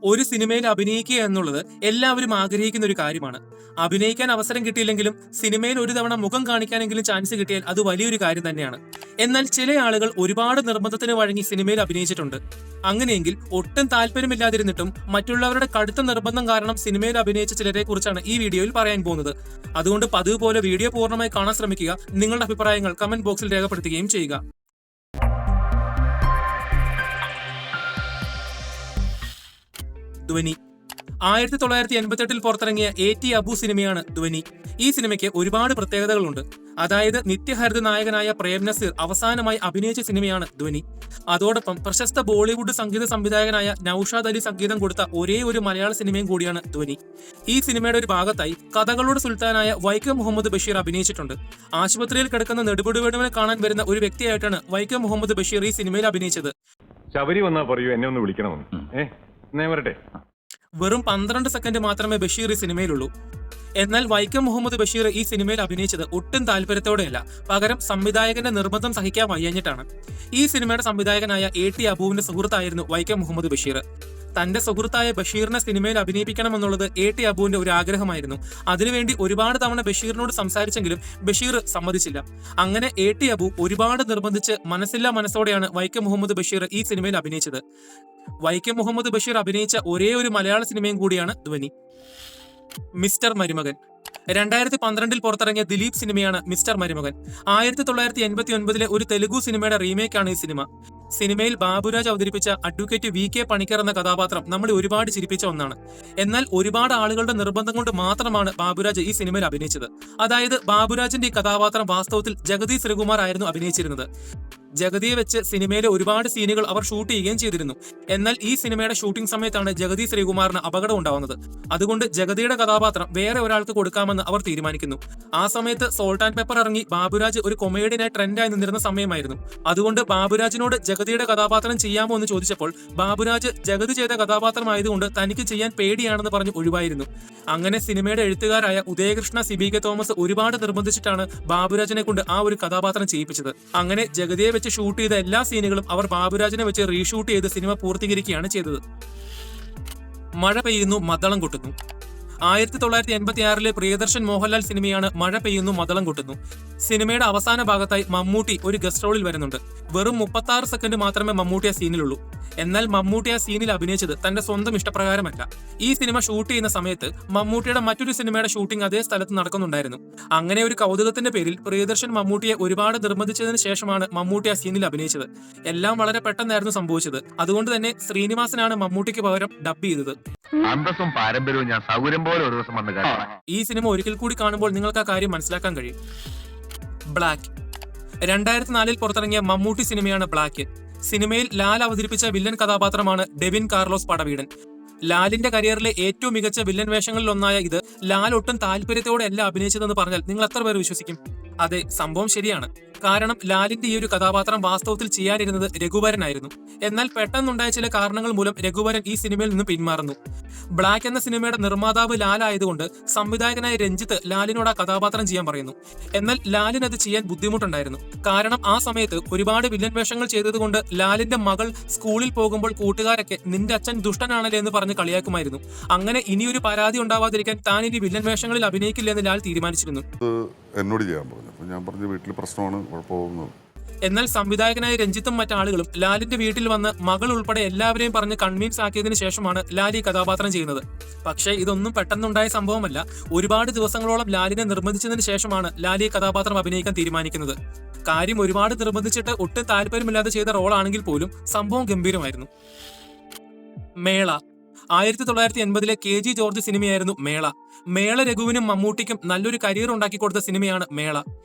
ഒരു സിനിമയിൽ അഭിനയിക്കുക എന്നുള്ളത് എല്ലാവരും ആഗ്രഹിക്കുന്ന ഒരു കാര്യമാണ്. അഭിനയിക്കാൻ അവസരം കിട്ടിയില്ലെങ്കിലും സിനിമയിൽ ഒരു തവണ മുഖം കാണിക്കാനെങ്കിലും ചാൻസ് കിട്ടിയാൽ അത് വലിയൊരു കാര്യം തന്നെയാണ്. എന്നാൽ ചില ആളുകൾ ഒരുപാട് നിർബന്ധത്തിന് വഴങ്ങി സിനിമയിൽ അഭിനയിച്ചിട്ടുണ്ട്. അങ്ങനെയെങ്കിൽ ഒട്ടും താല്പര്യമില്ലാതിരുന്നിട്ടും മറ്റുള്ളവരുടെ കടുത്ത നിർബന്ധം കാരണം സിനിമയിൽ അഭിനയിച്ച ചിലരെ കുറിച്ചാണ് ഈ വീഡിയോയിൽ പറയാൻ പോകുന്നത്. അതുകൊണ്ട് പതിവ് പോലെ വീഡിയോ പൂർണ്ണമായി കാണാൻ ശ്രമിക്കുക. നിങ്ങളുടെ അഭിപ്രായങ്ങൾ കമന്റ് ബോക്സിൽ രേഖപ്പെടുത്തുകയും ചെയ്യുക. ധ്വനി 1988 പുറത്തിറങ്ങിയ A.T. അബു സിനിമയാണ് ധ്വനി. ഈ സിനിമയ്ക്ക് ഒരുപാട് പ്രത്യേകതകളുണ്ട്. അതായത് നിത്യഹരിത നായകനായ പ്രേം നസീർ അവസാനമായി അഭിനയിച്ച സിനിമയാണ് ധ്വനി. അതോടൊപ്പം പ്രശസ്ത ബോളിവുഡ് സംഗീത സംവിധായകനായ നൌഷാദ് അലി സംഗീതം കൊടുത്ത ഒരേ ഒരു മലയാള സിനിമയും കൂടിയാണ് ധ്വനി. ഈ സിനിമയുടെ ഒരു ഭാഗത്തായി കഥകളുടെ സുൽത്താനായ വൈക്കം മുഹമ്മദ് ബഷീർ അഭിനയിച്ചിട്ടുണ്ട്. ആശുപത്രിയിൽ കിടക്കുന്ന നെടുപടിവേടുവിനെ കാണാൻ വരുന്ന ഒരു വ്യക്തിയായിട്ടാണ് വൈക്കം മുഹമ്മദ് ബഷീർ ഈ സിനിമയിൽ അഭിനയിച്ചത്. ശബരി വന്നാ പറയൂ എന്നെ ഒന്ന് വിളിക്കണമെന്ന്. വെറും 12 സെക്കൻഡ് മാത്രമേ ബഷീർ ഈ സിനിമയിലുള്ളൂ. എന്നാൽ വൈക്കം മുഹമ്മദ് ബഷീർ ഈ സിനിമയിൽ അഭിനയിച്ചത് ഒട്ടും താല്പര്യത്തോടെയല്ല, പകരം സംവിധായകന്റെ നിർബന്ധം സഹിക്കാൻ വയ്യാഞ്ഞിട്ടാണ്. ഈ സിനിമയുടെ സംവിധായകനായ A.T. അബുവിന്റെ സുഹൃത്തായിരുന്നു വൈക്കം മുഹമ്മദ് ബഷീർ. തന്റെ സുഹൃത്തായ ബഷീറിനെ സിനിമയിൽ അഭിനയിപ്പിക്കണമെന്നുള്ളത് A.T. അബുവിന്റെ ഒരു ആഗ്രഹമായിരുന്നു. അതിനുവേണ്ടി ഒരുപാട് തവണ ബഷീറിനോട് സംസാരിച്ചെങ്കിലും ബഷീർ സമ്മതിച്ചില്ല. അങ്ങനെ A.T. അബു ഒരുപാട് നിർബന്ധിച്ച് മനസ്സില്ലാ മനസ്സോടെയാണ് വൈക്കം മുഹമ്മദ് ബഷീർ ഈ സിനിമയിൽ അഭിനയിച്ചത്. വൈക്കം മുഹമ്മദ് ബഷീർ അഭിനയിച്ച ഒരേ ഒരു മലയാള സിനിമയും കൂടിയാണ് ധ്വനി. മിസ്റ്റർ മരുമകൻ 2012 പുറത്തിറങ്ങിയ ദിലീപ് സിനിമയാണ് മിസ്റ്റർ മരുമകൻ. 1989 ഒരു തെലുഗു സിനിമയുടെ റീമേക്കാണ് ഈ സിനിമ. സിനിമയിൽ ബാബുരാജ് അവതരിപ്പിച്ച അഡ്വക്കേറ്റ് V.K. പണിക്കർ എന്ന കഥാപാത്രം നമ്മളെ ഒരുപാട് ചിരിപ്പിച്ച ഒന്നാണ്. എന്നാൽ ഒരുപാട് ആളുകളുടെ നിർബന്ധം കൊണ്ട് മാത്രമാണ് ബാബുരാജ് ഈ സിനിമയിൽ അഭിനയിച്ചത്. അതായത് ബാബുരാജിന്റെ ഈ കഥാപാത്രം വാസ്തവത്തിൽ ജഗതി ശ്രീകുമാർ ആയിരുന്നു അഭിനയിച്ചിരുന്നത്. ജഗതിയെ വെച്ച് സിനിമയിലെ ഒരുപാട് സീനുകൾ അവർ ഷൂട്ട് ചെയ്യുകയും ചെയ്തിരുന്നു. എന്നാൽ ഈ സിനിമയുടെ ഷൂട്ടിംഗ് സമയത്താണ് ജഗതി ശ്രീകുമാറിന് അപകടം ഉണ്ടാവുന്നത്. അതുകൊണ്ട് ജഗതിയുടെ കഥാപാത്രം വേറെ ഒരാൾക്ക് കൊടുക്കാമെന്ന് അവർ തീരുമാനിക്കുന്നു. ആ സമയത്ത് സോൾട്ട് ആൻഡ് പെപ്പർ ഇറങ്ങി ബാബുരാജ് ഒരു കൊമേഡിയനായി ട്രെൻഡായി നിന്നിരുന്ന സമയമായിരുന്നു. അതുകൊണ്ട് ബാബുരാജിനോട് ജഗതിയുടെ കഥാപാത്രം ചെയ്യാമോ എന്ന് ചോദിച്ചപ്പോൾ ബാബുരാജ് ജഗതി ചെയ്ത കഥാപാത്രമായതുകൊണ്ട് തനിക്ക് ചെയ്യാൻ പേടിയാണെന്ന് പറഞ്ഞ് ഒഴിവായിരുന്നു. അങ്ങനെ സിനിമയുടെ എഴുത്തുകാരായ ഉദയകൃഷ്ണ സിബി.കെ. തോമസ് ഒരുപാട് നിർബന്ധിച്ചിട്ടാണ് ബാബുരാജിനെ കൊണ്ട് ആ ഒരു കഥാപാത്രം ചെയ്യിപ്പിച്ചത്. അങ്ങനെ ജഗതിയെ വെച്ച് ഷൂട്ട് ചെയ്ത എല്ലാ സീനുകളും അവർ ബാബുരാജിനെ വെച്ച് റീഷൂട്ട് ചെയ്ത് സിനിമ പൂർത്തീകരിക്കുകയാണ് ചെയ്തത്. മഴ പെയ്യുന്നു മദ്ദളം കൊട്ടുന്നു 1986 പ്രിയദർശൻ മോഹൻലാൽ സിനിമയാണ് മഴ പെയ്യുന്നു മദ്ദളം കൊട്ടുന്നു. സിനിമയുടെ അവസാന ഭാഗത്തായി മമ്മൂട്ടി ഒരു ഗസ്റ്റ് റോളിൽ വരുന്നുണ്ട്. വെറും 36 സെക്കൻഡ് മാത്രമേ മമ്മൂട്ടി ആ സീനിലുള്ളൂ. എന്നാൽ മമ്മൂട്ടി ആ സീനിൽ അഭിനയിച്ചത് തന്റെ സ്വന്തം ഇഷ്ടപ്രകാരമല്ല. ഈ സിനിമ ഷൂട്ട് ചെയ്യുന്ന സമയത്ത് മമ്മൂട്ടിയുടെ മറ്റൊരു സിനിമയുടെ ഷൂട്ടിംഗ് അതേ സ്ഥലത്ത് നടക്കുന്നുണ്ടായിരുന്നു. അങ്ങനെ ഒരു കൗതുകത്തിന്റെ പേരിൽ പ്രിയദർശൻ മമ്മൂട്ടിയെ ഒരുപാട് നിർബന്ധിച്ചതിന് ശേഷമാണ് മമ്മൂട്ടി ആ സീനിൽ അഭിനയിച്ചത്. എല്ലാം വളരെ പെട്ടെന്നായിരുന്നു സംഭവിച്ചത്. അതുകൊണ്ട് തന്നെ ശ്രീനിവാസനാണ് മമ്മൂട്ടിക്ക് പകരം ഡബ് ചെയ്തത്. അന്തസ്സും പാരമ്പര്യവും ഞാൻ സൗകര്യം പോലെ ഒരു ദിവസം വന്ന് കാണാം. ഈ സിനിമ ഒരിക്കൽ കൂടി കാണുമ്പോൾ നിങ്ങൾക്ക് ആ കാര്യം മനസ്സിലാക്കാൻ കഴിയും. ബ്ലാക്ക് 2004 പുറത്തിറങ്ങിയ മമ്മൂട്ടി സിനിമയാണ് ബ്ലാക്ക്. സിനിമയിൽ ലാൽ അവതരിപ്പിച്ച വില്ലൻ കഥാപാത്രമാണ് ഡെവിൻ കാർലോസ് പടവീടൻ. ലാലിന്റെ കരിയറിലെ ഏറ്റവും മികച്ച വില്ലൻ വേഷങ്ങളിൽ ഒന്നായ ഇത് ലാൽ ഒട്ടും താല്പര്യത്തോടെ അല്ല അഭിനയിച്ചതെന്ന് പറഞ്ഞാൽ നിങ്ങൾ എത്ര പേർ വിശ്വസിക്കും? അതെ, സംഭവം ശരിയാണ്. കാരണം ലാലിന്റെ ഈ ഒരു കഥാപാത്രം വാസ്തവത്തിൽ ചെയ്യാനിരുന്നത് രഘുവരനായിരുന്നു. എന്നാൽ പെട്ടെന്നുണ്ടായ ചില കാരണങ്ങൾ മൂലം രഘുവരൻ ഈ സിനിമയിൽ നിന്ന് പിന്മാറുന്നു. ബ്ലാക്ക് എന്ന സിനിമയുടെ നിർമ്മാതാവ് ലാൽ ആയതുകൊണ്ട് സംവിധായകനായ രഞ്ജിത്ത് ലാലിനോട് ആ കഥാപാത്രം ചെയ്യാൻ പറയുന്നു. എന്നാൽ ലാലിന് അത് ചെയ്യാൻ ബുദ്ധിമുട്ടുണ്ടായിരുന്നു. കാരണം ആ സമയത്ത് ഒരുപാട് വില്ലൻ വേഷങ്ങൾ ചെയ്തതുകൊണ്ട് ലാലിന്റെ മകൾ സ്കൂളിൽ പോകുമ്പോൾ കൂട്ടുകാരൊക്കെ നിന്റെ അച്ഛൻ ദുഷ്ടനാണല്ലേ എന്ന് പറഞ്ഞ് കളിയാക്കുമായിരുന്നു. അങ്ങനെ ഇനിയൊരു പരാതി ഉണ്ടാവാതിരിക്കാൻ താൻ ഇനി വില്ലൻ വേഷങ്ങളിൽ അഭിനയിക്കില്ലെന്ന് ലാൽ തീരുമാനിച്ചിരുന്നു. എന്നോട് ചെയ്യാൻ പറഞ്ഞു. അപ്പോൾ ഞാൻ പറഞ്ഞു വീട്ടിൽ പ്രശ്നമാണ്, കുഴപ്പമൊന്നും. എന്നാൽ സംവിധായകനായ രഞ്ജിത്തും മറ്റാളുകളും ലാലിന്റെ വീട്ടിൽ വന്ന് മകൾ ഉൾപ്പെടെ എല്ലാവരെയും പറഞ്ഞ് കൺവിൻസ് ആക്കിയതിനു ശേഷമാണ് ലാൽ ഈ കഥാപാത്രം ചെയ്യുന്നത്. പക്ഷേ ഇതൊന്നും പെട്ടെന്നുണ്ടായ സംഭവമല്ല. ഒരുപാട് ദിവസങ്ങളോളം ലാലിനെ നിർബന്ധിച്ചതിന് ശേഷമാണ് ലാൽ ഈ കഥാപാത്രം അഭിനയിക്കാൻ തീരുമാനിക്കുന്നത്. കാര്യം ഒരുപാട് നിർബന്ധിച്ചിട്ട് ഒട്ടും താല്പര്യമില്ലാതെ ചെയ്ത റോളാണെങ്കിൽ പോലും സംഭവം ഗംഭീരമായിരുന്നു. മേള 1980 KG ജോർജ് സിനിമയായിരുന്നു മേള. മേള രഘുവിനും മമ്മൂട്ടിക്കും നല്ലൊരു കരിയർ ഉണ്ടാക്കി കൊടുത്ത സിനിമയാണ് മേള.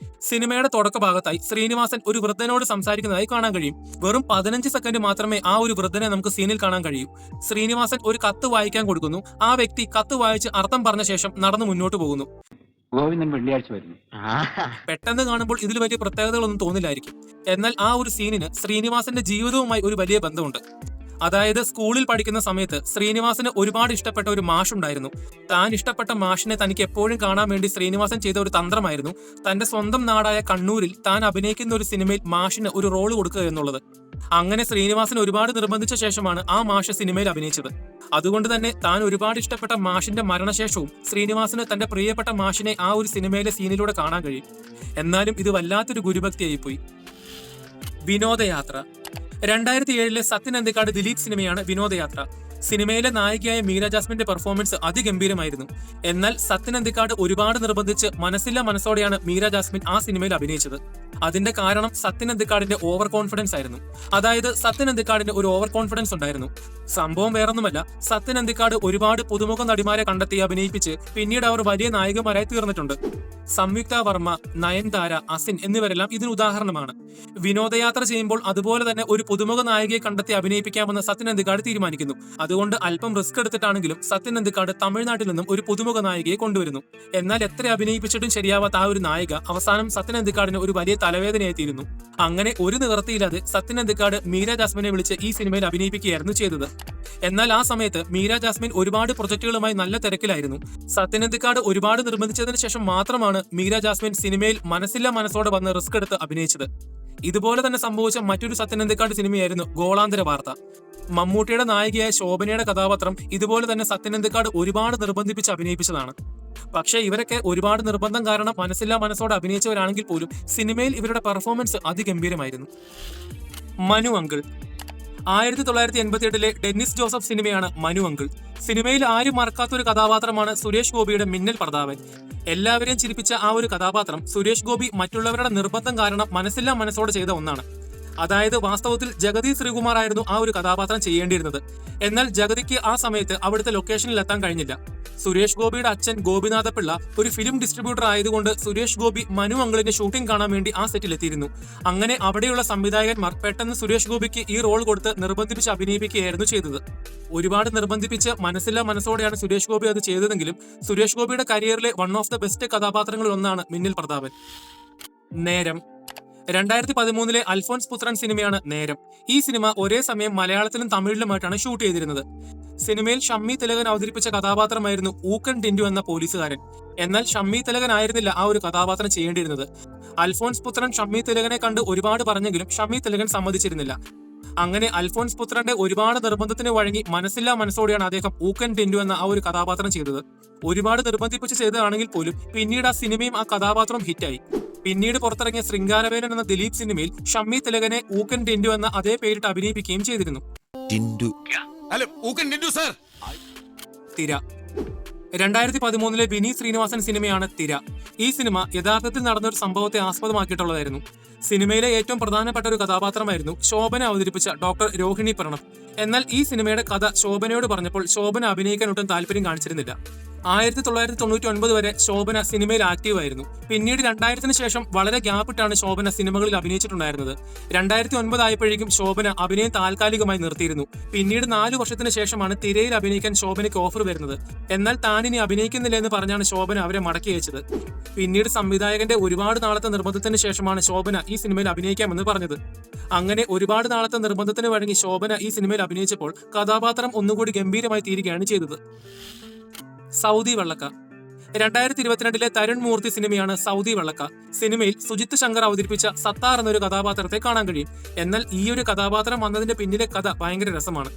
സിനിമയുടെ തുടക്ക ഭാഗത്തായി ശ്രീനിവാസൻ ഒരു വൃദ്ധനോട് സംസാരിക്കുന്നതായി കാണാൻ കഴിയും. വെറും 15 സെക്കൻഡ് മാത്രമേ ആ ഒരു വൃദ്ധനെ നമുക്ക് സീനിൽ കാണാൻ കഴിയൂ. ശ്രീനിവാസൻ ഒരു കത്ത് വായിക്കാൻ കൊടുക്കുന്നു. ആ വ്യക്തി കത്ത് വായിച്ച് അർത്ഥം പറഞ്ഞ ശേഷം നടന്നു മുന്നോട്ട് പോകുന്നു. പെട്ടെന്ന് കാണുമ്പോൾ ഇതിൽ വലിയ പ്രത്യേകതകളൊന്നും തോന്നില്ലായിരിക്കും. എന്നാൽ ആ ഒരു സീനിന് ശ്രീനിവാസന്റെ ജീവിതവുമായി ഒരു വലിയ ബന്ധമുണ്ട്. അതായത് സ്കൂളിൽ പഠിക്കുന്ന സമയത്ത് ശ്രീനിവാസന് ഒരുപാട് ഇഷ്ടപ്പെട്ട ഒരു മാഷുണ്ടായിരുന്നു. താൻ ഇഷ്ടപ്പെട്ട മാഷിനെ തനിക്ക് എപ്പോഴും കാണാൻ വേണ്ടി ശ്രീനിവാസൻ ചെയ്ത ഒരു തന്ത്രമായിരുന്നു തന്റെ സ്വന്തം നാടായ കണ്ണൂരിൽ താൻ അഭിനയിക്കുന്ന ഒരു സിനിമയിൽ മാഷിന് ഒരു റോള് കൊടുക്കുക എന്നുള്ളത്. അങ്ങനെ ശ്രീനിവാസൻ ഒരുപാട് നിർബന്ധിച്ച ശേഷമാണ് ആ മാഷ് സിനിമയിൽ അഭിനയിച്ചത്. അതുകൊണ്ട് തന്നെ താൻ ഒരുപാട് ഇഷ്ടപ്പെട്ട മാഷിന്റെ മരണശേഷവും ശ്രീനിവാസന് തന്റെ പ്രിയപ്പെട്ട മാഷിനെ ആ ഒരു സിനിമയിലെ സീനിലൂടെ കാണാൻ കഴിയും. എന്നാലും ഇത് വല്ലാത്തൊരു ഗുരുഭക്തിയായിപ്പോയി. വിനോദയാത്ര. 2007 സത്യൻ അന്തിക്കാട് ദിലീപ് സിനിമയാണ് വിനോദയാത്ര. സിനിമയിലെ നായികയായ മീര ജാസ്മിന്റെ പെർഫോമൻസ് അതിഗംഭീരമായിരുന്നു. എന്നാൽ സത്യൻ അന്തിക്കാട് ഒരുപാട് നിർബന്ധിച്ച് മനസ്സില്ല മനസ്സോടെയാണ് മീര ജാസ്മിൻ ആ സിനിമയിൽ അഭിനയിച്ചത്. അതിന്റെ കാരണം സത്യൻ അന്തിക്കാടിന്റെ ഓവർ കോൺഫിഡൻസ് ആയിരുന്നു. അതായത് സത്യൻ അന്തിക്കാടിന്റെ ഒരു ഓവർ കോൺഫിഡൻസ് ഉണ്ടായിരുന്നു. സംഭവം വേറൊന്നുമല്ല, സത്യൻ അന്തിക്കാട് ഒരുപാട് പുതുമുഖ നടിമാരെ കണ്ടെത്തി അഭിനയിപ്പിച്ച് പിന്നീട് അവർ വലിയ നായികമാരായി തീർന്നിട്ടുണ്ട്. സംയുക്ത വർമ്മ, നയൻതാര, അസിൻ എന്നിവരെല്ലാം ഇതിന് ഉദാഹരണമാണ്. വിനോദയാത്ര ചെയ്യുമ്പോൾ അതുപോലെ തന്നെ ഒരു പുതുമുഖ നായികയെ കണ്ടെത്തി അഭിനയിപ്പിക്കാമെന്ന് സത്യൻ അന്തിക്കാട് തീരുമാനിക്കുന്നു. അതുകൊണ്ട് അല്പം റിസ്ക് എടുത്തിട്ടാണെങ്കിലും സത്യൻ അന്തിക്കാട് തമിഴ്നാട്ടിൽ നിന്നും ഒരു പുതുമുഖ നായികയെ കൊണ്ടുവരുന്നു. എന്നാൽ എത്ര അഭിനയിപ്പിച്ചിട്ടും ശരിയാവാത്ത ആ ഒരു നായിക അവസാനം സത്യൻ അന്തിക്കാടിന് ഒരു വലിയ തലവേദനയായി തീരുന്നു. അങ്ങനെ ഒരു നിവൃത്തിയില്ലാതെ സത്യൻ അന്തിക്കാട് മീര ജാസ്മിനെ വിളിച്ച് ഈ സിനിമയിൽ അഭിനയിപ്പിക്കുകയായിരുന്നു ചെയ്തത്. എന്നാൽ ആ സമയത്ത് മീര ജാസ്മിൻ ഒരുപാട് പ്രൊജക്ടുകളുമായി നല്ല തിരക്കിലായിരുന്നു. സത്യൻ അന്തിക്കാട് ഒരുപാട് നിർബന്ധിച്ചതിന് ശേഷം മാത്രമാണ് മീര ജാസ്മിൻ സിനിമയിൽ മനസ്സില്ല മനസ്സോടെ വന്ന് റിസ്ക് എടുത്ത് അഭിനയിച്ചത്. ഇതുപോലെ തന്നെ സംഭവിച്ച മറ്റൊരു സത്യൻ അന്തിക്കാട് സിനിമയായിരുന്നു ഗോളാന്തര വാർത്ത. മമ്മൂട്ടിയുടെ നായികയായ ശോഭനയുടെ കഥാപാത്രം ഇതുപോലെ തന്നെ സത്യൻ അന്തിക്കാട് ഒരുപാട് നിർബന്ധിപ്പിച്ച് അഭിനയിപ്പിച്ചതാണ്. പക്ഷേ ഇവരൊക്കെ ഒരുപാട് നിർബന്ധം കാരണം മനസ്സില്ല മനസ്സോടെ അഭിനയിച്ചവരാണെങ്കിൽ പോലും സിനിമയിൽ ഇവരുടെ പെർഫോമൻസ് അതിഗംഭീരമായിരുന്നു. മനു അങ്കിൾ. 1988 ഡെന്നിസ് ജോസഫ് സിനിമയാണ് മനു അങ്കിൾ. സിനിമയിൽ ആരും മറക്കാത്തൊരു കഥാപാത്രമാണ് സുരേഷ് ഗോപിയുടെ മിന്നൽ പ്രതാപൻ. എല്ലാവരെയും ചിരിപ്പിച്ച ആ ഒരു കഥാപാത്രം സുരേഷ് ഗോപി മറ്റുള്ളവരുടെ നിർബന്ധം കാരണം മനസ്സില്ല മനസ്സോടെ ചെയ്ത ഒന്നാണ്. അതായത് വാസ്തവത്തിൽ ജഗതി ശ്രീകുമാർ ആയിരുന്നു ആ ഒരു കഥാപാത്രം ചെയ്യേണ്ടിയിരുന്നത്. എന്നാൽ ജഗതിക്ക് ആ സമയത്ത് അവിടുത്തെ ലൊക്കേഷനിൽ എത്താൻ കഴിഞ്ഞില്ല. സുരേഷ് ഗോപിയുടെ അച്ഛൻ ഗോപിനാഥപിള്ള ഒരു ഫിലിം ഡിസ്ട്രിബ്യൂട്ടർ ആയതുകൊണ്ട് സുരേഷ് ഗോപി മനു അങ്കിളിന്റെ ഷൂട്ടിംഗ് കാണാൻ വേണ്ടി ആ സെറ്റിൽ എത്തിയിരുന്നു. അങ്ങനെ അവിടെയുള്ള സംവിധായകന്മാർ പെട്ടെന്ന് സുരേഷ് ഗോപിക്ക് ഈ റോൾ കൊടുത്ത് നിർബന്ധിപ്പിച്ച് അഭിനയിപ്പിക്കുകയായിരുന്നു ചെയ്തത്. ഒരുപാട് നിർബന്ധിപ്പിച്ച് മനസ്സില്ല മനസ്സോടെയാണ് സുരേഷ് ഗോപി അത് ചെയ്തതെങ്കിലും സുരേഷ് ഗോപിയുടെ കരിയറിലെ വൺ ഓഫ് ദ ബെസ്റ്റ് കഥാപാത്രങ്ങളിൽ ഒന്നാണ് മിന്നൽ പ്രതാപൻ. നേരം. 2013 അൽഫോൻസ് പുത്രൻ സിനിമയാണ് നേരം. ഈ സിനിമ ഒരേ സമയം മലയാളത്തിലും തമിഴിലുമായിട്ടാണ് ഷൂട്ട് ചെയ്തിരുന്നത്. സിനിമയിൽ ഷമ്മി തിലകൻ അവതരിപ്പിച്ച കഥാപാത്രമായിരുന്നു ഊക്കൻ ടിൻഡു എന്ന പോലീസുകാരൻ. എന്നാൽ ഷമ്മി തിലകൻ ആയിരുന്നില്ല ആ ഒരു കഥാപാത്രം ചെയ്യേണ്ടിയിരുന്നത്. അൽഫോൻസ് പുത്രൻ ഷമ്മി തിലകനെ കണ്ട് ഒരുപാട് പറഞ്ഞെങ്കിലും ഷമ്മി തിലകൻ സമ്മതിച്ചിരുന്നില്ല. അങ്ങനെ അൽഫോൻസ് പുത്രന്റെ ഒരുപാട് നിർബന്ധത്തിന് വഴങ്ങി മനസ്സില്ല മനസ്സോടെയാണ് അദ്ദേഹം ഊക്കൻ ടിൻഡു എന്ന ആ ഒരു കഥാപാത്രം ചെയ്തത്. ഒരുപാട് നിർബന്ധിപ്പിച്ച് ചെയ്തതാണെങ്കിൽ പോലും പിന്നീട് ആ സിനിമയും ആ കഥാപാത്രവും ഹിറ്റായി. പിന്നീട് പുറത്തിറങ്ങിയ ശൃംഗാരവേലൻ എന്ന ദിലീപ് സിനിമയിൽ ഷമ്മി തിലകനെ ഊക്കൻ ടിൻഡു എന്ന അതേ പേരിട്ട് അഭിനയിപ്പിക്കുകയും ചെയ്തിരുന്നു. തിര. 2013 വിനീത് ശ്രീനിവാസൻ സിനിമയാണ് തിര. ഈ സിനിമ യഥാർത്ഥത്തിൽ നടന്ന ഒരു സംഭവത്തെ ആസ്പദമാക്കിയിട്ടുള്ളതായിരുന്നു. സിനിമയിലെ ഏറ്റവും പ്രധാനപ്പെട്ട ഒരു കഥാപാത്രമായിരുന്നു ശോഭന അവതരിപ്പിച്ച ഡോക്ടർ രോഹിണി പ്രണവ്. എന്നാൽ ഈ സിനിമയുടെ കഥ ശോഭനയോട് പറഞ്ഞപ്പോൾ ശോഭന അഭിനയിക്കാൻ ഒട്ടും താല്പര്യം കാണിച്ചിരുന്നില്ല. 1999 വരെ ശോഭന സിനിമയിൽ ആക്റ്റീവ് ആയിരുന്നു. പിന്നീട് 2000-ന് ശേഷം വളരെ ഗ്യാപ്പിട്ടാണ് ശോഭന സിനിമകളിൽ അഭിനയിച്ചിട്ടുണ്ടായിരുന്നത്. 2009 ആയപ്പോഴേക്കും ശോഭന അഭിനയം താൽക്കാലികമായി നിർത്തിയിരുന്നു. പിന്നീട് 4 വർഷത്തിന് ശേഷമാണ് തിരയിൽ അഭിനയിക്കാൻ ശോഭനയ്ക്ക് ഓഫർ വരുന്നത്. എന്നാൽ താനിനി അഭിനയിക്കുന്നില്ല എന്ന് പറഞ്ഞാണ് ശോഭന അവരെ മടക്കി അയച്ചത്. പിന്നീട് സംവിധായകന്റെ ഒരുപാട് നാളത്തെ നിർബന്ധത്തിന് ശേഷമാണ് ശോഭന ഈ സിനിമയിൽ അഭിനയിക്കാമെന്ന് പറഞ്ഞത്. അങ്ങനെ ഒരുപാട് നാളത്തെ നിർബന്ധത്തിന് വഴങ്ങി ശോഭന ഈ സിനിമയിൽ അഭിനയിച്ചപ്പോൾ കഥാപാത്രം ഒന്നുകൂടി ഗംഭീരമായി തീരുകയാണ് ചെയ്തത്. സൗദി വെള്ളക്ക. 2022 തരുൺ മൂർത്തി സിനിമയാണ് സൗദി വെള്ളക്ക. സിനിമയിൽ സുജിത് ശങ്കർ അവതരിപ്പിച്ച സത്താർ എന്നൊരു കഥാപാത്രത്തെ കാണാൻ കഴിയും. എന്നാൽ ഈ ഒരു കഥാപാത്രം വന്നതിന്റെ പിന്നിലെ കഥ ഭയങ്കര രസമാണ്.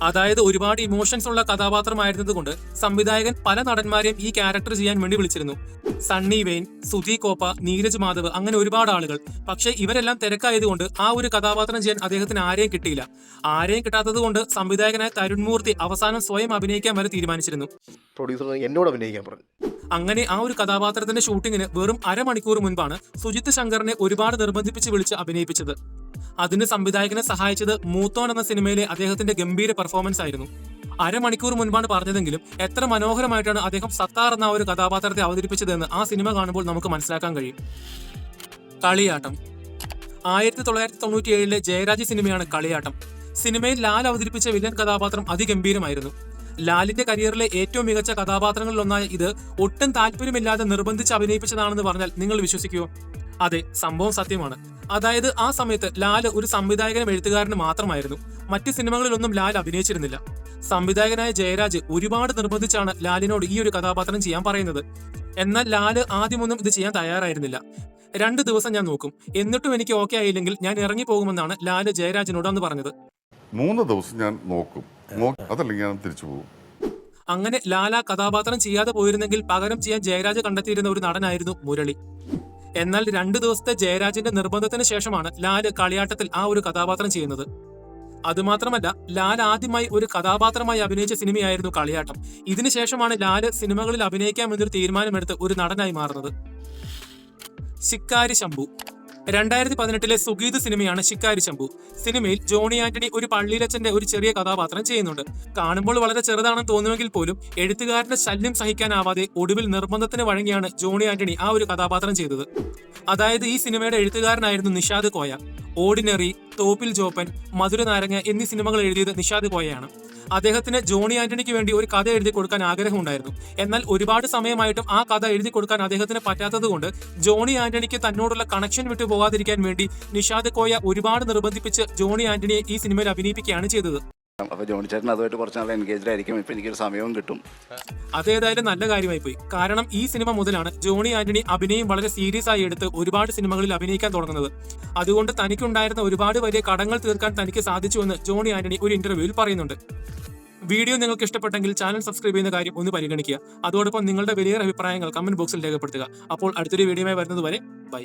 അതായത് ഒരുപാട് ഇമോഷൻസ് ഉള്ള കഥാപാത്രമായിരുന്നതുകൊണ്ട് സംവിധായകൻ പല നടന്മാരെയും ഈ ക്യാരക്ടർ ചെയ്യാൻ വേണ്ടി വിളിച്ചിരുന്നു. സണ്ണി വെയിൻ, സുധി കോപ്പ, നീരജ് മാധവ്, അങ്ങനെ ഒരുപാട് ആളുകൾ. പക്ഷേ ഇവരെല്ലാം തിരക്കായതുകൊണ്ട് ആ ഒരു കഥാപാത്രം ചെയ്യാൻ അദ്ദേഹത്തിന് ആരെയും കിട്ടിയില്ല. ആരെയും കിട്ടാത്തത് കൊണ്ട് സംവിധായകനായ തരുൺ മൂർത്തി അവസാനം സ്വയം അഭിനയിക്കാൻ വരെ തീരുമാനിച്ചിരുന്നു. പ്രൊഡ്യൂസർ എന്നോട് അഭിനയിക്കാൻ പറഞ്ഞു. അങ്ങനെ ആ ഒരു കഥാപാത്രത്തിന്റെ ഷൂട്ടിങ്ങിന് വെറും അരമണിക്കൂർ മുൻപാണ് സുജിത് ശങ്കറിനെ ഒരുപാട് നിർബന്ധിപ്പിച്ച് വിളിച്ച് അഭിനയിപ്പിച്ചത്. അതിന് സംവിധായകനെ സഹായിച്ചത് മൂത്തോൻ എന്ന സിനിമയിലെ അദ്ദേഹത്തിന്റെ ഗംഭീര പെർഫോമൻസ് ആയിരുന്നു. അരമണിക്കൂർ മുൻപാണ് പറഞ്ഞതെങ്കിലും എത്ര മനോഹരമായിട്ടാണ് അദ്ദേഹം സത്താർ എന്ന ഒരു കഥാപാത്രത്തെ അവതരിപ്പിച്ചതെന്ന് ആ സിനിമ കാണുമ്പോൾ നമുക്ക് മനസ്സിലാക്കാൻ കഴിയും. കളിയാട്ടം. 1997 ജയരാജ് സിനിമയാണ് കളിയാട്ടം. സിനിമയിൽ ലാൽ അവതരിപ്പിച്ച വില്ലൻ കഥാപാത്രം അതിഗംഭീരമായിരുന്നു. ലാലിന്റെ കരിയറിലെ ഏറ്റവും മികച്ച കഥാപാത്രങ്ങളിലൊന്നായ ഇത് ഒട്ടും താല്പര്യമില്ലാതെ നിർബന്ധിച്ച് അഭിനയിപ്പിച്ചതാണെന്ന് പറഞ്ഞാൽ നിങ്ങൾ വിശ്വസിക്കുമോ? അതെ, സംഭവം സത്യമാണ്. അതായത് ആ സമയത്ത് ലാല് ഒരു സംവിധായകനും എഴുത്തുകാരനും മാത്രമായിരുന്നു. മറ്റ് സിനിമകളിലൊന്നും ലാൽ അഭിനയിച്ചിരുന്നില്ല. സംവിധായകനായ ജയരാജ് ഒരുപാട് നിർബന്ധിച്ചാണ് ലാലിനോട് ഈ ഒരു കഥാപാത്രം ചെയ്യാൻ പറയുന്നത്. എന്നാൽ ലാല് ആദ്യമൊന്നും ഇത് ചെയ്യാൻ തയ്യാറായിരുന്നില്ല. 2 ദിവസം ഞാൻ നോക്കും, എന്നിട്ടും എനിക്ക് ഓക്കെ ആയില്ലെങ്കിൽ ഞാൻ ഇറങ്ങി പോകുമെന്നാണ് ലാല് ജയരാജിനോട് അന്ന് പറഞ്ഞത്. 3 ദിവസം ഞാൻ നോക്കും, അതല്ലെങ്കിൽ ഞാൻ തിരിച്ചു പോകും. അങ്ങനെ ലാൽ ആ കഥാപാത്രം ചെയ്യാതെ പോയിരുന്നെങ്കിൽ പകരം ചെയ്യാൻ ജയരാജ് കണ്ടെത്തിയിരുന്ന ഒരു നടനായിരുന്നു മുരളി. എന്നാൽ 2 ദിവസത്തെ ജയരാജിന്റെ നിർബന്ധത്തിന് ശേഷമാണ് ലാല് കളിയാട്ടത്തിൽ ആ ഒരു കഥാപാത്രം ചെയ്യുന്നത്. അതുമാത്രമല്ല, ലാൽ ആദ്യമായി ഒരു കഥാപാത്രമായി അഭിനയിച്ച സിനിമയായിരുന്നു കളിയാട്ടം. ഇതിനുശേഷമാണ് ലാല് സിനിമകളിൽ അഭിനയിക്കാമെന്നൊരു തീരുമാനമെടുത്ത് ഒരു നടനായി മാറുന്നത്. ശിക്കാരി ശംഭു. 2018 സുഗീത് സിനിമയാണ് ശിക്കാരി ശംഭു. സിനിമയിൽ ജോണി ആന്റണി ഒരു പള്ളിയിലച്ചന്റെ ഒരു ചെറിയ കഥാപാത്രം ചെയ്യുന്നുണ്ട്. കാണുമ്പോൾ വളരെ ചെറുതാണെന്ന് തോന്നുമെങ്കിൽ പോലും എഴുത്തുകാരന്റെ ശല്യം സഹിക്കാനാവാതെ ഒടുവിൽ നിർബന്ധത്തിന് വഴങ്ങിയാണ് ജോണി ആന്റണി ആ ഒരു കഥാപാത്രം ചെയ്തത്. അതായത് ഈ സിനിമയുടെ എഴുത്തുകാരനായിരുന്നു നിഷാദ് കോയ. ഓർഡിനറി, തോപ്പിൽ ജോപ്പൻ, മധുര നാരങ്ങ എന്നീ സിനിമകൾ എഴുതിയത് നിഷാദ് കോയയാണ്. അദ്ദേഹത്തിന് ജോണി ആന്റണിക്ക് വേണ്ടി ഒരു കഥ എഴുതി കൊടുക്കാൻ ആഗ്രഹമുണ്ടായിരുന്നു. എന്നാൽ ഒരുപാട് സമയമായിട്ടും ആ കഥ എഴുതി കൊടുക്കാൻ അദ്ദേഹത്തിന് പറ്റാത്തതുകൊണ്ട് ജോണി ആന്റണിക്ക് തന്നോടുള്ള കണക്ഷൻ വിട്ടു പോകാതിരിക്കാൻ വേണ്ടി നിഷാദ് കോയ ഒരുപാട് നിർബന്ധിപ്പിച്ച് ജോണി ആന്റണിയെ ഈ സിനിമയിൽ അഭിനയിപ്പിക്കുകയാണ് ചെയ്തത്. അപ്പൊ ജോണി ചേട്ടൻ അതുമായിട്ട് കുറച്ച് നാൾ എൻഗേജ്ഡ് ആയിരിക്കും. ഇപ്പൊ എനിക്കൊരു സമയവും കിട്ടും. അതേതായാലും നല്ല കാര്യമായി പോയി. കാരണം ഈ സിനിമ മുതലാണ് ജോണി ആന്റണി അഭിനയം വളരെ സീരിയസ് ആയി എടുത്ത് ഒരുപാട് സിനിമകളിൽ അഭിനയിക്കാൻ തുടങ്ങുന്നത്. അതുകൊണ്ട് തനിക്കുണ്ടായിരുന്ന ഒരുപാട് വലിയ കടങ്ങൾ തീർക്കാൻ തനിക്ക് സാധിച്ചുവെന്ന് ജോണി ആന്റണി ഒരു ഇന്റർവ്യൂവിൽ പറയുന്നുണ്ട്. വീഡിയോ നിങ്ങൾക്ക് ഇഷ്ടപ്പെട്ടെങ്കിൽ ചാനൽ സബ്സ്ക്രൈബ് ചെയ്യുന്ന കാര്യം ഒന്ന് പരിഗണിക്കുക. അതോടൊപ്പം നിങ്ങളുടെ വലിയ അഭിപ്രായങ്ങൾ കമന്റ് ബോക്സിൽ രേഖപ്പെടുത്തുക. അപ്പോൾ അടുത്തൊരു വീഡിയോയുമായി വരുന്നത് വരെ ബൈ.